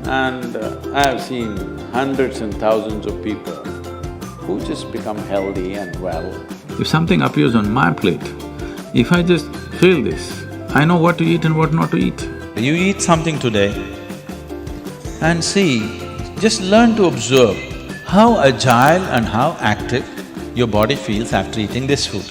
And I have seen hundreds and thousands of people who just become healthy and well. If something appears on my plate, if I just feel this, I know what to eat and what not to eat. You eat something today and see, just learn to observe how agile and how active your body feels after eating this food.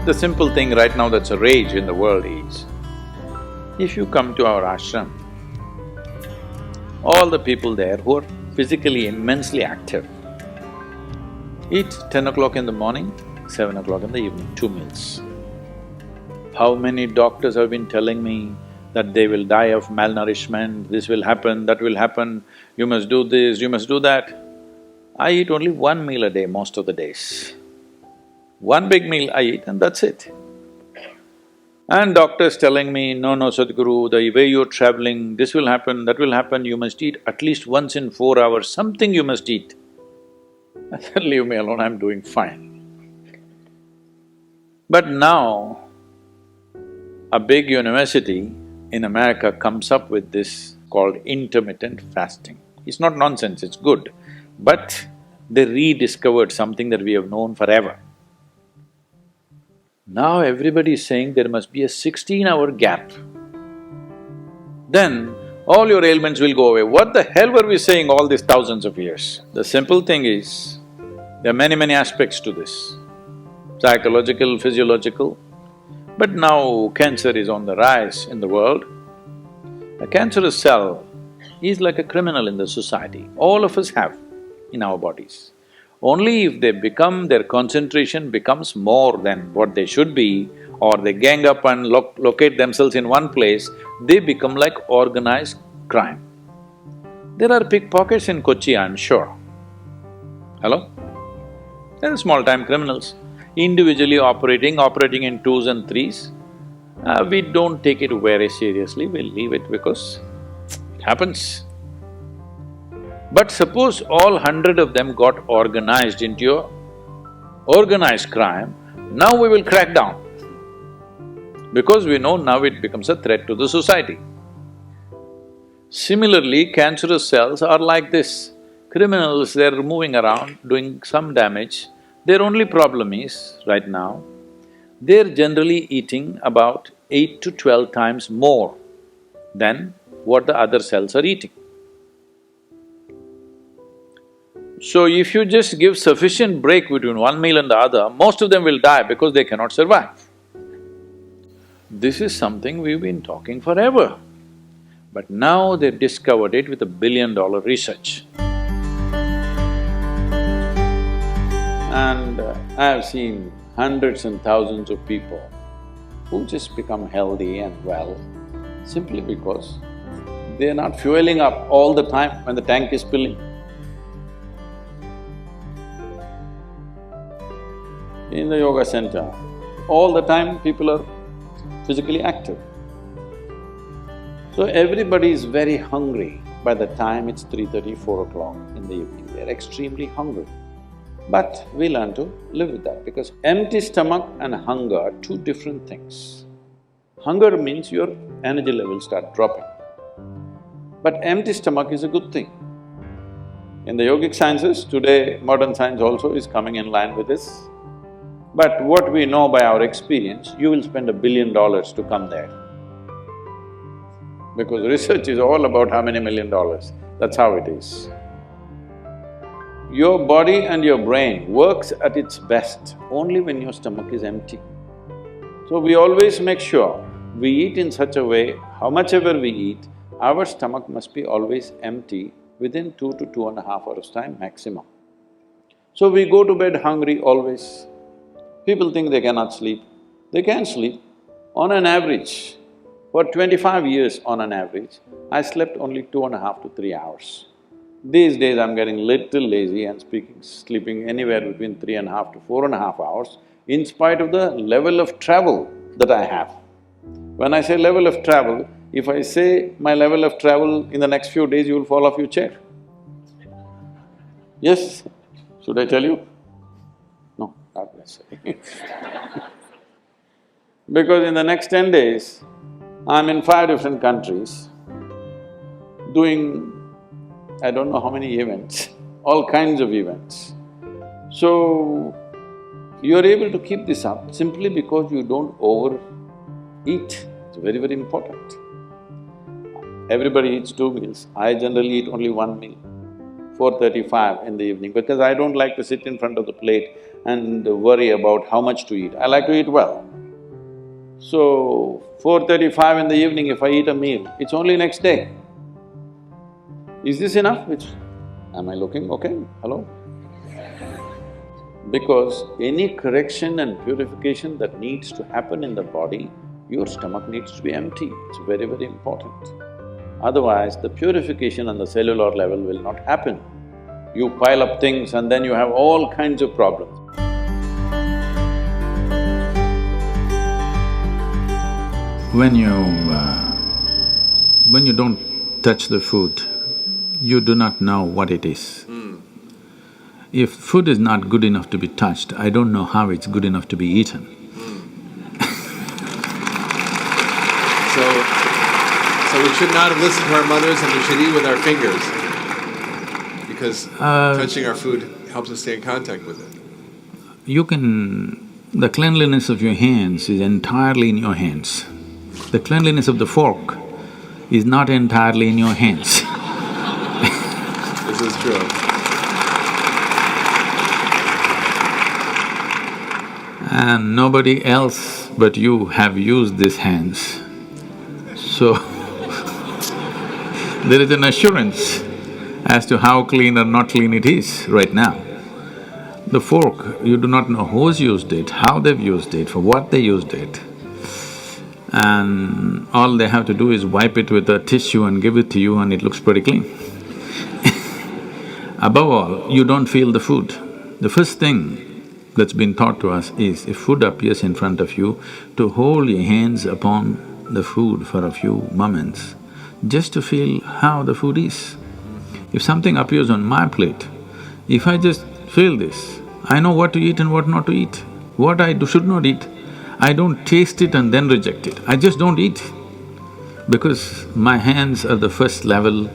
The simple thing right now that's a rage in the world is, if you come to our ashram, all the people there who are physically immensely active eat 10 o'clock in the morning, 7 o'clock in the evening, 2 meals. How many doctors have been telling me that they will die of malnourishment, this will happen, that will happen, you must do this, you must do that. I eat only 1 meal a day most of the days. One big meal I eat and that's it. And doctors telling me, no, Sadhguru, the way you're traveling, this will happen, that will happen, you must eat at least once in 4 hours, something you must eat. I said, leave me alone, I'm doing fine. But now, a big university in America comes up with this called intermittent fasting. It's not nonsense, it's good, but they rediscovered something that we have known forever. Now everybody is saying there must be a 16-hour gap. Then all your ailments will go away. What the hell were we saying all these thousands of years? The simple thing is, there are many aspects to this, psychological, physiological. But now cancer is on the rise in the world. A cancerous cell is like a criminal in the society. All of us have in our bodies. Only if they become… their concentration becomes more than what they should be, or they gang up and locate themselves in one place, they become like organized crime. There are pickpockets in Kochi, I'm sure. Hello? There are small-time criminals, individually operating in twos and threes. We don't take it very seriously, we'll leave it because it happens. But suppose all 100 of them got organized into a organized crime, now we will crack down. Because we know now it becomes a threat to the society. Similarly, cancerous cells are like this. Criminals, they're moving around, doing some damage. Their only problem is, right now, they're generally eating about 8 to 12 times more than what the other cells are eating. So if you just give sufficient break between one meal and the other, most of them will die because they cannot survive. This is something we've been talking forever. But now they've discovered it with $1 billion research. And I have seen hundreds and thousands of people who just become healthy and well simply because they're not fueling up all the time when the tank is filling. In the yoga center, all the time people are physically active. So everybody is very hungry by the time it's 3:30, 4 o'clock in the evening, they're extremely hungry. But we learn to live with that because empty stomach and hunger are two different things. Hunger means your energy levels start dropping. But empty stomach is a good thing. In the yogic sciences, today modern science also is coming in line with this. But what we know by our experience, you will spend $1 billion to come there. Because research is all about how many $1 million, that's how it is. Your body and your brain works at its best only when your stomach is empty. So we always make sure we eat in such a way, how much ever we eat, our stomach must be always empty within 2 to 2.5 hours' time maximum. So we go to bed hungry always. People think they cannot sleep. They can sleep. On an average, for 25 years on an average, I slept only 2.5 to 3 hours. These days I'm getting little lazy and sleeping anywhere between 3.5 to 4.5 hours in spite of the level of travel that I have. When I say level of travel, If I say my level of travel in the next few days, you will fall off your chair. Yes? Should I tell you? No, not necessarily. Because in the next 10 days, I'm in 5 different countries, doing I don't know how many events, all kinds of events. So, you're able to keep this up simply because you don't overeat. It's very, very important. Everybody eats 2 meals. I generally eat only 1 meal, 4:35 in the evening, because I don't like to sit in front of the plate and worry about how much to eat. I like to eat well. So, 4:35 in the evening, if I eat a meal, it's only next day. Is this enough? Am I looking okay? Hello? Because any correction and purification that needs to happen in the body, your stomach needs to be empty. It's very, very important. Otherwise, the purification on the cellular level will not happen. You pile up things and then you have all kinds of problems. When you don't touch the food, you do not know what it is. If food is not good enough to be touched, I don't know how it's good enough to be eaten. So we should not have listened to our mothers and we should eat with our fingers because touching our food helps us stay in contact with it. The cleanliness of your hands is entirely in your hands. The cleanliness of the fork is not entirely in your hands. This is true. And nobody else but you have used these hands. So, there is an assurance as to how clean or not clean it is right now. The fork, you do not know who's used it, how they've used it, for what they used it. And all they have to do is wipe it with a tissue and give it to you and it looks pretty clean. Above all, you don't feel the food. The first thing that's been taught to us is, if food appears in front of you, to hold your hands upon the food for a few moments, just to feel how the food is. If something appears on my plate, if I just feel this, I know what to eat and what not to eat, what I should not eat. I don't taste it and then reject it, I just don't eat. Because my hands are the first level,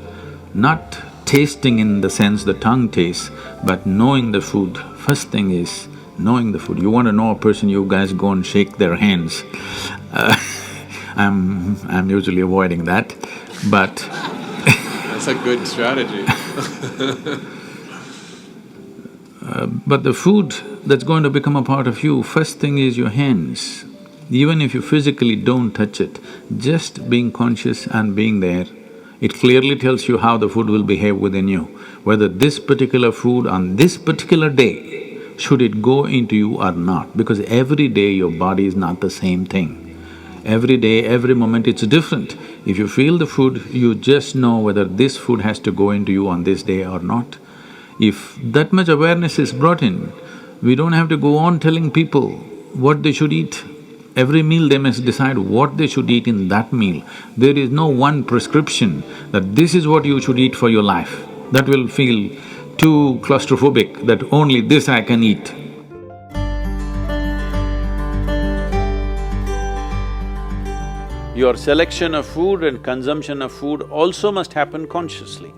not tasting in the sense the tongue tastes, but knowing the food. First thing is knowing the food. You want to know a person, you guys go and shake their hands. I'm usually avoiding that, but That's a good strategy. But the food that's going to become a part of you, first thing is your hands. Even if you physically don't touch it, just being conscious and being there, it clearly tells you how the food will behave within you. Whether this particular food on this particular day, should it go into you or not, because every day your body is not the same thing. Every day, every moment it's different. If you feel the food, you just know whether this food has to go into you on this day or not. If that much awareness is brought in, we don't have to go on telling people what they should eat. Every meal they must decide what they should eat in that meal. There is no one prescription that this is what you should eat for your life. That will feel too claustrophobic, that only this I can eat. Your selection of food and consumption of food also must happen consciously.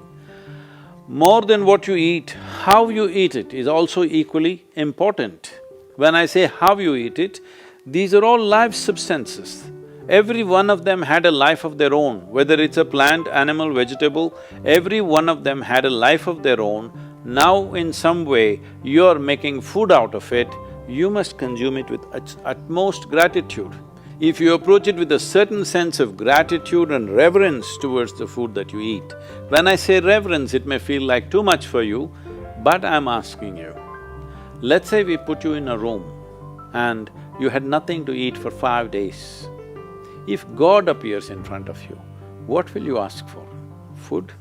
More than what you eat, how you eat it is also equally important. When I say how you eat it, these are all live substances. Every one of them had a life of their own, whether it's a plant, animal, vegetable, every one of them had a life of their own. Now in some way, you're making food out of it, you must consume it with utmost gratitude. If you approach it with a certain sense of gratitude and reverence towards the food that you eat, when I say reverence, it may feel like too much for you, but I'm asking you, let's say we put you in a room and you had nothing to eat for 5 days. If God appears in front of you, what will you ask for? Food?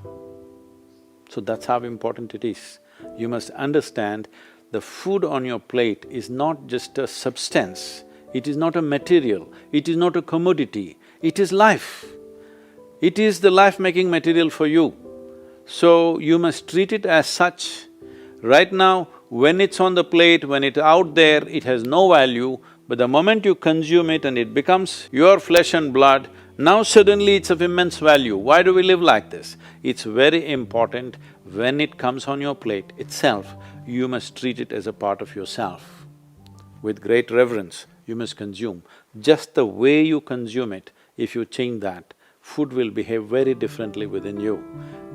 So that's how important it is. You must understand the food on your plate is not just a substance, it is not a material, it is not a commodity, it is life. It is the life-making material for you. So, you must treat it as such. Right now, when it's on the plate, when it's out there, it has no value, but the moment you consume it and it becomes your flesh and blood, now suddenly it's of immense value. Why do we live like this? It's very important, when it comes on your plate itself, you must treat it as a part of yourself. With great reverence, you must consume. Just the way you consume it, if you change that, food will behave very differently within you.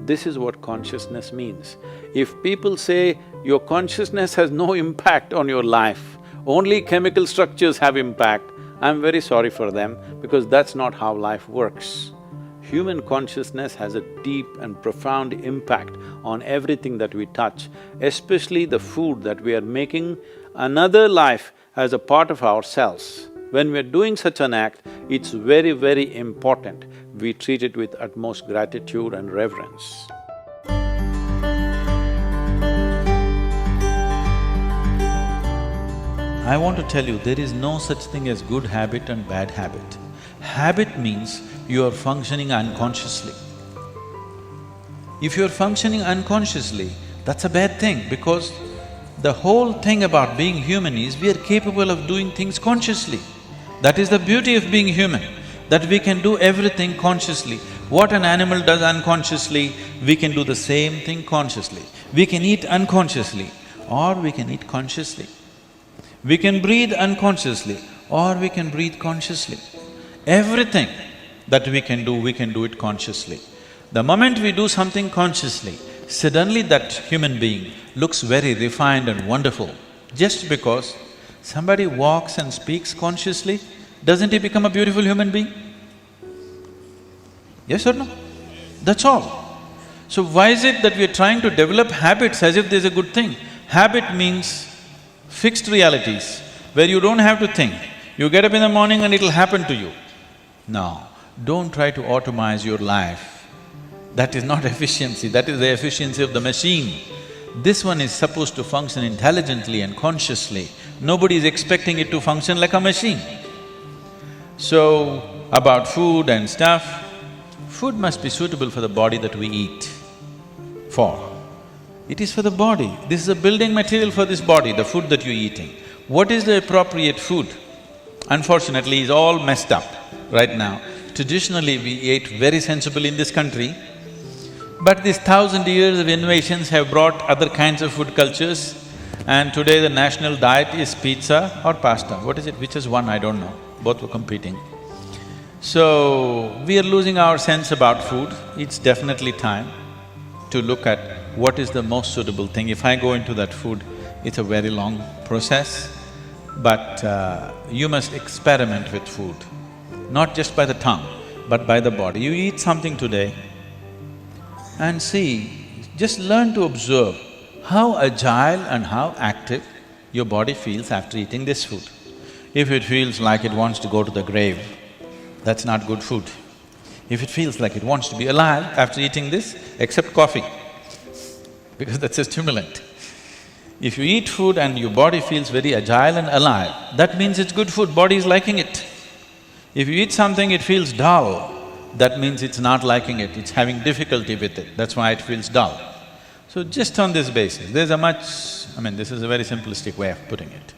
This is what consciousness means. If people say your consciousness has no impact on your life, only chemical structures have impact, I'm very sorry for them because that's not how life works. Human consciousness has a deep and profound impact on everything that we touch, especially the food that we are making another life as a part of ourselves. When we're doing such an act, it's very, very important we treat it with utmost gratitude and reverence. I want to tell you, there is no such thing as good habit and bad habit. Habit means you are functioning unconsciously. If you are functioning unconsciously, that's a bad thing because the whole thing about being human is we are capable of doing things consciously. That is the beauty of being human, that we can do everything consciously. What an animal does unconsciously, we can do the same thing consciously. We can eat unconsciously or we can eat consciously. We can breathe unconsciously or we can breathe consciously. Everything that we can do it consciously. The moment we do something consciously, suddenly that human being looks very refined and wonderful. Just because somebody walks and speaks consciously, doesn't he become a beautiful human being? Yes or no? That's all. So why is it that we are trying to develop habits as if there's a good thing? Habit means fixed realities, where you don't have to think. You get up in the morning and it'll happen to you. No, don't try to automize your life. That is not efficiency, that is the efficiency of the machine. This one is supposed to function intelligently and consciously. Nobody is expecting it to function like a machine. So, about food and stuff, food must be suitable for the body that we eat for. It is for the body. This is a building material for this body, the food that you're eating. What is the appropriate food? Unfortunately, it's all messed up right now. Traditionally, we ate very sensibly in this country, but these 1,000 years of innovations have brought other kinds of food cultures, and today the national diet is pizza or pasta. What is it? Which is one? I don't know. Both were competing. So, we are losing our sense about food. It's definitely time to look at what is the most suitable thing. If I go into that food, it's a very long process, but you must experiment with food, not just by the tongue, but by the body. You eat something today and see, just learn to observe how agile and how active your body feels after eating this food. If it feels like it wants to go to the grave, that's not good food. If it feels like it wants to be alive after eating this, except coffee, because that's a stimulant. If you eat food and your body feels very agile and alive, that means it's good food, body is liking it. If you eat something, it feels dull, that means it's not liking it, it's having difficulty with it, that's why it feels dull. So just on this basis, there's a much… this is a very simplistic way of putting it.